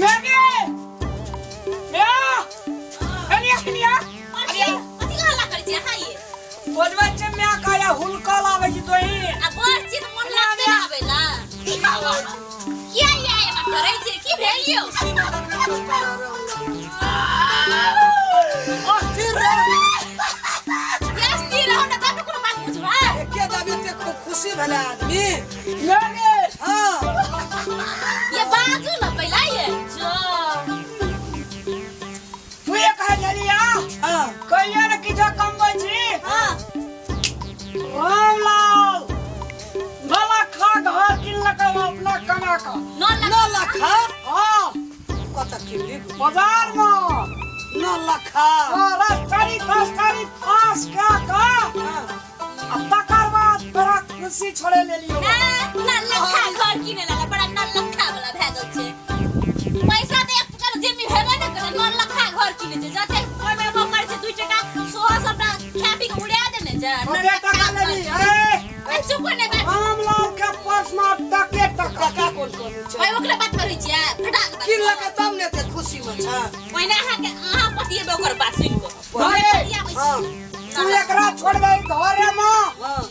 मैगे मैं अनिया अरे कथि हल्ला करै छी अहाँ ये बोलबे छै मैं काया हुलका लागे छी तोही आ बस छी मन लागते आबेला किया ये एना करै छी की भेल यौ खुशी भला आदमी मैगे हां ये बाजू न पहिला ये जो तू ये कह जलिया हां कहिया न किछो कमबै छी हां रामलाल नला खा घर किनलक अपना कमा का 9 लाख हां कत किनली बाजार में 9 लाख और चारी फास का तकर बाद तोरा खुशी छोड़े ले लियो ना लखा घर किने लाला बड़ा ना लखा वाला भेगल छे पैसा दे एक कर जेमी हेबे न करे 9 लखा घर किने छे जाते कोइ में वो करे छे 2 टका 100 सबटा खाबी के उड़ा देने जा 9 टका ले ली ए चुप ने बात रामलाल के पर्स में टके टका कोन कोन छै ओइ ओकरा बात करै छियै फटा किनलक तब ने ते खुशी में छ ओइना अहाँ पतिए ओकर बात सुन को हां तू एकरा छोड़ दे घरे में हां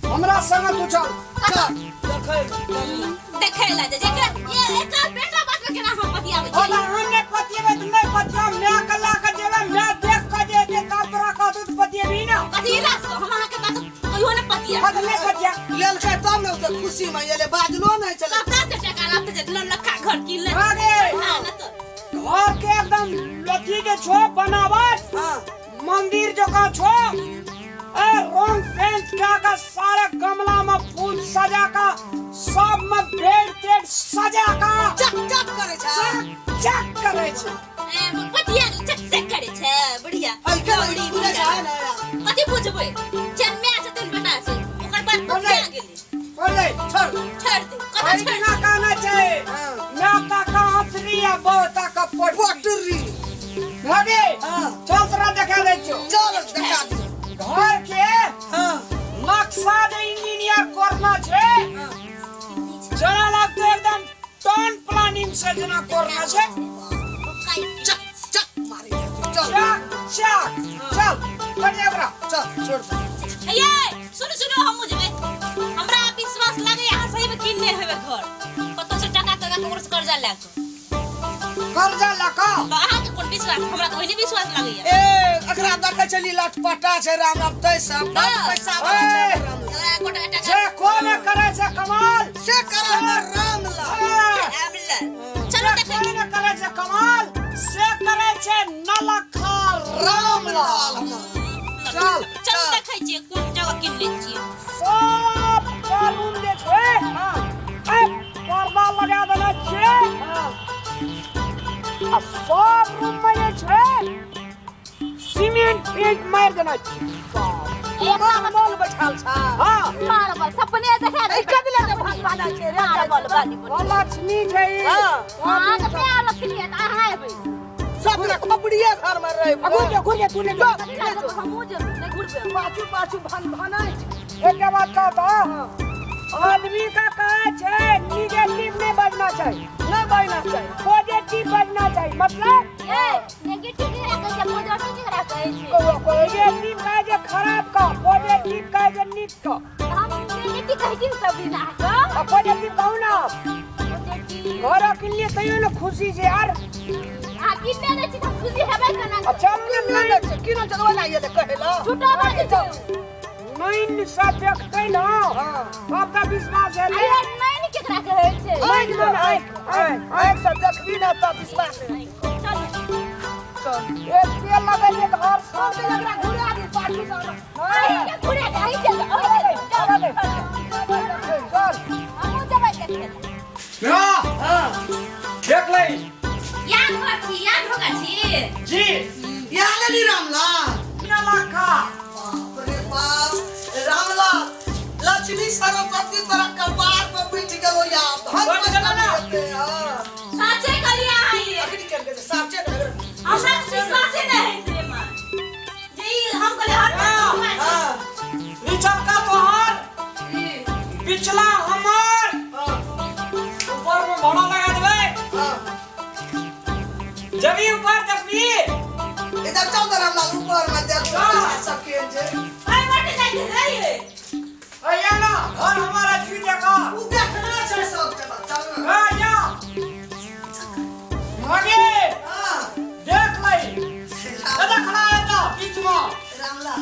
हमरा संग तू चल देखै ला जे ये एका बेटा बात के ना हम पतिया आबै होला हमने पतिए में नहीं पतिया मैं कला के जेबे मैं देख के जे का तोरा का दूध पतिए भी ना पति रास हम अहाँ के बात कहियो ने पतिया खद नहीं पतिया लेल के तब ने ते खुशी में एले बाजलो नहीं चले कता से टका लाते जे 9 लखा घर किन ले आगे हां न तो घर के एकदम लती के छो बनावट हां मंदिर जो का छो रंग पेंट का सारे गमला में फूल सजा का सब में बेड टेड सजा का चक चक करे छ चक करे छ पतिया चक चक करे छे बढ़िया हई के बड़ी बुझा है ना कथि बुझबै जन्मे छ तीन बेटा छै ओकर बाद पतिया गेली बोले छोड़ छोड़ दे कथा आई छोड़ ना कहना चाहिए मैं ता का हथरी या बहुता का पटरी लगे हां चल तोरा देखा दे छो चल देखा दे घर के हां नक्शा दे इंजीनियर करना छे जना लगते एकदम टाउन प्लानिंग से जना करना छे चक चक मारे चल चल चल बढ़िया बरा चल छोड़ ये सुनो हम मुझे हमरा विश्वास लागे यहाँ सही में किनने हेबे घर कतो से टका कोरस कर्जा लाग कर्जा लका अहाँ के कोन विश्वास हमरा तो ओहिने विश्वास लागे ए अकरा देखे चली लटपटा छै राम अब तै सब पैसा वाला छै राम कोटा टका जे कोन करे छे कमाल से करे राम ला चलो देखे कोन करे छे कमाल से करे छे नलखा राम लाल चल चल देखे छी कोन जगह किनले छी सब रूम जे छे हां ए पर्दा लगा देले छे हां आ सब रूम में जे छे सीमेंट पेंट मार देना छे माल बैठाल छ हां मारबल सपने देखा दे कदले के भगवान छै रे मारबल बाली लक्ष्मी छै हां हां के प्यार लक्ष्मी है अहाँ हेबै सब ने खोपड़िए घर में रहे घुरे तू ले हम मुझे नहीं घुरबे पाछू भनाई एक बात कहता आदमी का कहा छे नेगेटिव नहीं बजना चाहिए ना बजना चाहिए पॉजिटिव बजना चाहिए मतलब ए नेगेटिव के रखै छै पॉजिटिव के रखै छै नेगेटिव का जे खराब का पॉजिटिव का जे नीक का हम नेगेटिव कहै छी सब दिन का पॉजिटिव कहू ना पॉजिटिव घर के लिए तैयो ना खुशी छे यार आ किन्ने ने छी खुशी हेबै केना अच्छा किन जगह ना ये कहेला छुटा बात छै नैन सब देखते ना हां आपका विश्वास है अरे नहीं केकरा कहै छै एक सब देखबी ना तब विश्वास है चल चल एक तेल लगे जे घर सब एकरा घुरा दे पाछू से के घुरे गई चल चल हम जबै के हां देख ले याद होगा छी जी याद नहीं रामलाल नलखा बाप रे बाप रामलाल लक्ष्मी सरस्वती तोरा कपार पर बैठ गेलो याद हम साचे कलिया है ये अखनी के साचे हमरा विश्वास नहीं है रे मां जी हम कहले हट हां नीचा का तोहर पिछला हमर ऊपर में भाड़ा लगा देबे जे अरे बाटे जाके रे अया ना घर हमारा छी देखा उ देखना छै सब के चल ना अया मगे हां देख लई दादा खड़ा है ना बीच में रामला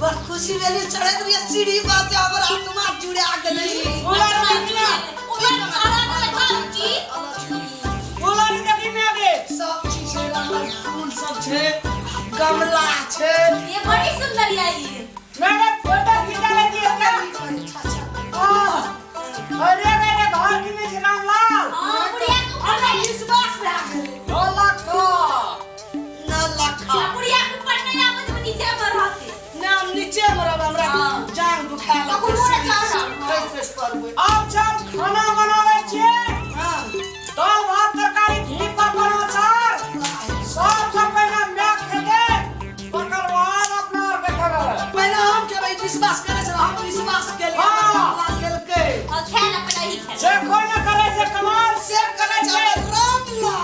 बहुत खुशी भेली चढ़त रही सीढ़ी बात हमर आत्मा जुड़ा गेली बोला ना ओए खाना में खा की बोला नहीं देखी में आगे सब चीज छै रामला फूल सब छै गमला छै ये बड़ी सुंदर है ये मैंने फोटो खींचा ले दिया था अरे मेरे घर की में रामलाल हां बुढ़िया को हमरा विश्वास रह गेलै 9 लाख का 9 लाख बुढ़िया को पढ़ने आवत में नीचे पर रहते नाम नीचे मरब हमरा हाँ। जान दुखाए तो कुछ बोले चाह फ्रेश करबै अब चल खाना बनावे छे हां दाल भात तरकारी घी पापड़ अचार सब पहले मैक खेते पकड़ बाद अपना और बैठा पहले हम के भाई विश्वास करे छै हम विश्वास केलिए हाँ। विश्वास केलकै और खेला पड़ा ही खेला से कोई न करे से कमाल से करे छै रामला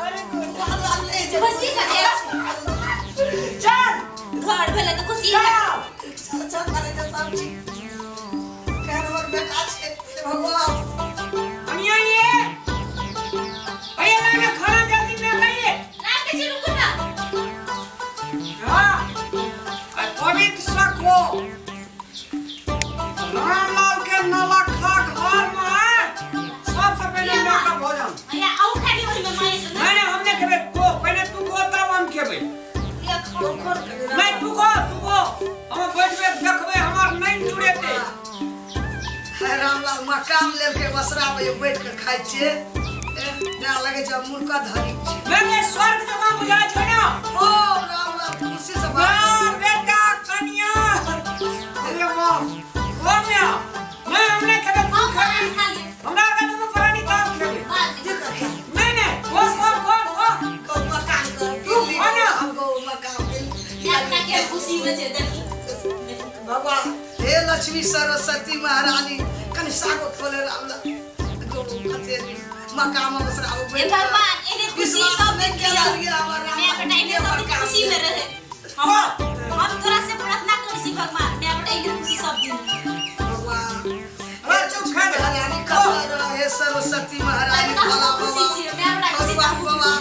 वेरी गुड वाला ले जे खुशी का दे चल घर भेले तो खुशी है चल अच्छा करे के सब चीज कहनवर बेटा छै भगवान अनिया ये भैया लाने खाना जल्दी में खाइए ला के जी रुको ना हाँ पवित्र सखो रामलाल के नलखा घर में है सबसे पहले मेरा भोजन भैया आउ खाली वही में माई से ना मैंने हमने खेबे को पहले तू को तब हम खेबे ये खो नहीं तू को हम बैठबे देखबे हमार नहीं जुड़े थे है रामलाल मकाम लेके बसरा में बैठ के खाइ छिए ना लगे छै मुर्गा धरी छै मैंने स्वर्ग जगह बुझाय छै ना ओ रामलाल खुशी से वाह बेटा कन्या अरे वाह वो मिया मैं हमने खेबे तू हम खेबे खा लिए हमरा का तुम प्राणी काम खेबे बात जे कर नहीं वो को मकान कर तू खाना। हमको मकान या अपना के खुशी में से देखी भगवान हे लक्ष्मी सरस्वती महारानी कनि सागो खोले रामलाल गो कते मकाम बसरा में ये भगवान इन्हें खुशी सब में किया हमारा मैं बेटा इन्हें सब खुशी में रहे हम तोरा से प्रार्थना कर सी भगवान मैं बेटा इन्हें खुशी सब दिन भगवान अरे चुप खा दे। महारानी का हे सरस्वती महारानी मैं भला खुशी बाबा छी मैं बेटा खुशी बाबा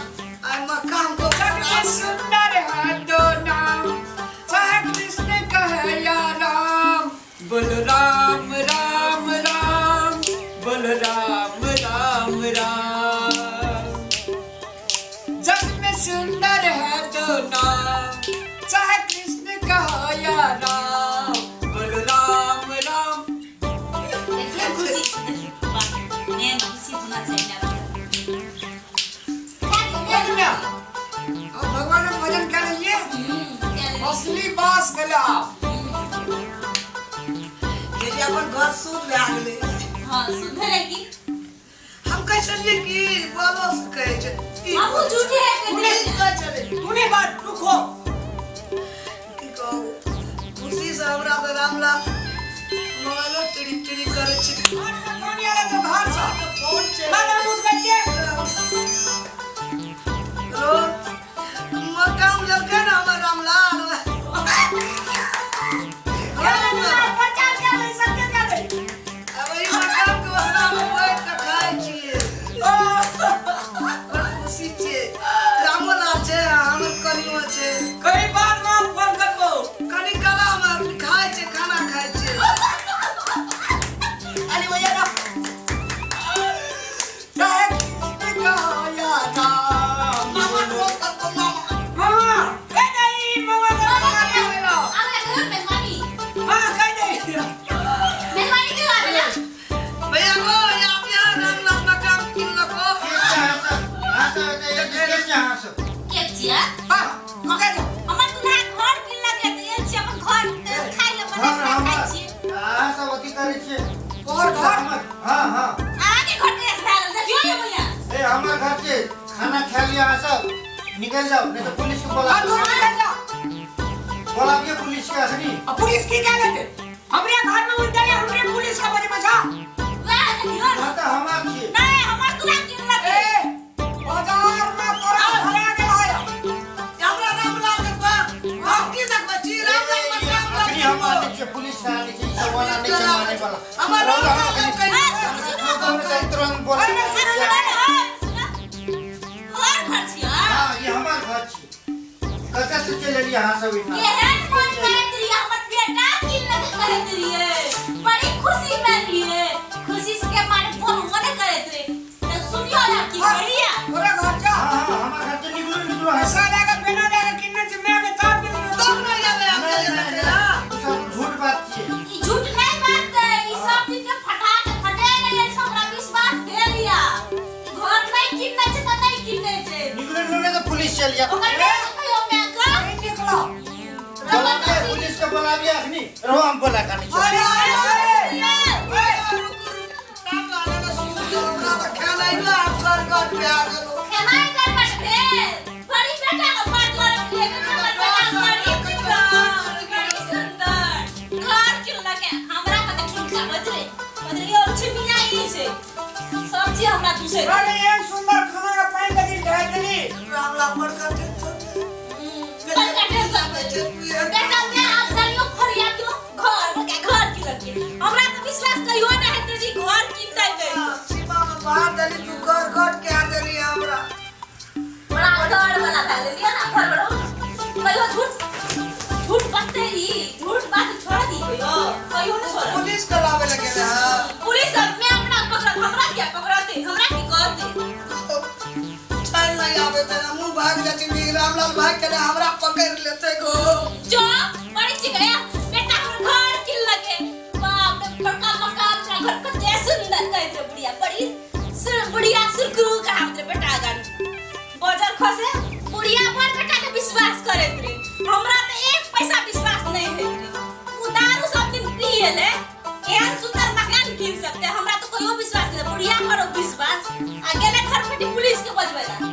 आई मकाम को कितना सुंदर है दो नाम चाहे कृष्ण कहे या राम बलराम राम राम बलराम राम राम जग में सुंदर है दो नाम चाहे कृष्ण कहे या राम बलराम राम देखिए खुशी मैं खुशी होना चाहिए भजन अब भगवान ने भजन कर लिए असली बास गला ये अपन घर सूत भए गेलै हां सुधर है की हम कह चलिए कि बोलो से कहे छै हम झूठे है तूने कहते कह चले तूने बात दुखो की कहू खुशी से हमरा तो रामलाल मोबाइलो टिड़ी टिड़ी करे छै और से पानी आले तो घर से फोन छै खाना दूध बच्चे रो मकाम लेके ना हमर रामलाल प्रचार क्या ले सकते क्या ले अब ई मकाम के बसरा में बैठ के खाइ छिए बड़ खुशी छै रामलाल छै हमर कनियो छै कई बार ना फोन करबो कनी कला में खाइ छै खाना खाइ छै अरे भैया ना चाहे किसने कहा या राम मामा को को मामा मामा कह नहीं मामा का क्या बोलो हमारे घर मेहमानी हां कह नहीं मेहमानी क्यों आ रहा भैया को या रामलाल मकाम किन नको के चिया हां मगे जा हमर तुना घर किन लगे त ये छी अपन घर खाइ ले बने खाइ छी और घर आगे घर के स्थान देखियो ये भैया खाना खा लिया सब निकल जाओ नहीं तो पुलिस को हां दूर बुला निकल जा बुलाइए पुलिस के असली अब पुलिस की क्या लेते हमरे घर में उल्टा है हमरे पुलिस का वजह बचा वाह देखियो तो हमार छी नहीं हमर तुना किन लगे ए बाजार में तोरा हरा के लाया हमरा रामलाल के हम की देखबै छी रामलाल मकाम यहाँ सब इतना केहन मन करैत रही हमर बेटा किन लगे करैत रहिए बड़ी खुशी में रहिए खुशी के मारे फोन मने करैत रहे तो सुनियो ना की बढ़िया तोरा घर जा हाँ हमारे घर से निकलो है पैसा देगा बिना देगा किन्ने से मैं के तार के तब ना जावे हमने ना सब झूठ बात है ई झूठ नहीं बात है ई सब दिन के फटा के फटे नहीं हमरा विश्वास भेल लिया घर नहीं किन्ने से तो नहीं किन्ने से निकलो तो पुलिस चल जा ओकर बेटा कहियो मैं का नहीं निकलो जवाब दे पुलिस को बुला लिया अखनी रो हम बोला करनी अरे अरे काम लाने का सुन जो हमरा तो खाना ही ना कर कर पे आ गलो केनाई कर बटे बड़ी बेटा को बात कर के हमर बेटा बड़ी सुंदर घर के लगे हमरा कते ठुमका बजरे और छिमिया ई से सब चीज हमरा दूसरे अरे एक सुंदर खाना का पानी का दिल ढाई देली रामला मर कर बेटा के आप जानियो खरिया क्यों घर की लगे हमरा तो विश्वास कहियो ना है तुझी घर किनते गई सीमा में बाहर दली तू कर कट के आ देली हमरा बड़ा घर वाला था ले लिया ना घर बड़ा कहियो झूठ झूठ बातें ही झूठ बात छोड़ दी कहियो ना छोड़ पुलिस को लावे लगे ना पुलिस में अपना पकड़ हमरा क्या पकड़ते हमरा की करते छाल नहीं आवे तेरा मुंह भाग जाती नी रामलाल भाग के हमरा पकड़ लेते गो जो बड़ी सी गया बेटा घर की लगे बाप रे बड़का मकान का घर कते सुंदर कहते बुढ़िया बड़ी बुढ़िया सुरकुरु का हमरे बेटा गाड़ी बाजार खसे बुढ़िया पर बेटा के विश्वास करत रे हमरा तो एक पैसा विश्वास नहीं है रे उ दारू सब दिन पिए ले एहन सुंदर मकान किन सकते हमरा तो कोई विश्वास नहीं बुढ़िया करो विश्वास आ गेले घर पे पुलिस के बजवेला